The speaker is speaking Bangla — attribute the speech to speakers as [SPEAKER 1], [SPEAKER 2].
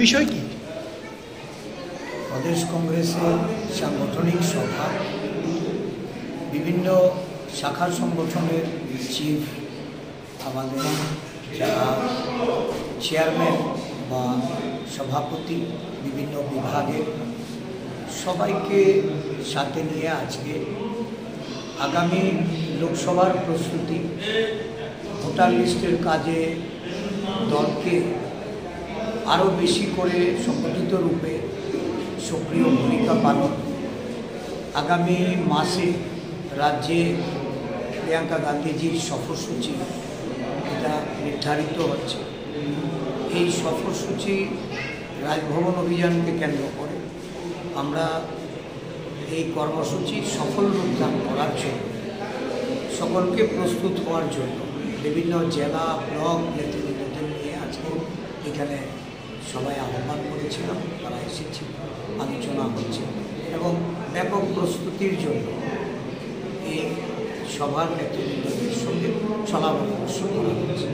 [SPEAKER 1] বিষয় কি?
[SPEAKER 2] প্রদেশ কংগ্রেসের সাংগঠনিক সভা, বিভিন্ন শাখা সংগঠনের চিফ, আমাদের যারা চেয়ারম্যান বা সভাপতি বিভিন্ন বিভাগের সবাইকে সাথে নিয়ে আজকে আগামী লোকসভার প্রস্তুতি, ভোটার লিস্টের কাজে দলকে আরও বেশি করে সংগঠিত রূপে সক্রিয় ভূমিকা পালন, আগামী মাসে রাজ্যে প্রিয়াঙ্কা গান্ধীজির সফরসূচি এটা নির্ধারিত হচ্ছে। এই সফরসূচি রাজভবন অভিযানকে কেন্দ্র করে আমরা এই কর্মসূচি সফল রূপদান করার জন্য সকলকে প্রস্তুত হওয়ার জন্য বিভিন্ন জেলা ব্লক নেতৃবৃন্দদের নিয়ে আজকে এখানে সবাই আহ্বান করেছিলাম, তারা এসেছে, আলোচনা হচ্ছে এবং ব্যাপক প্রস্তুতির জন্য এই সভার নেতৃবৃন্দদের সঙ্গে সলা পরামর্শ করা হচ্ছে।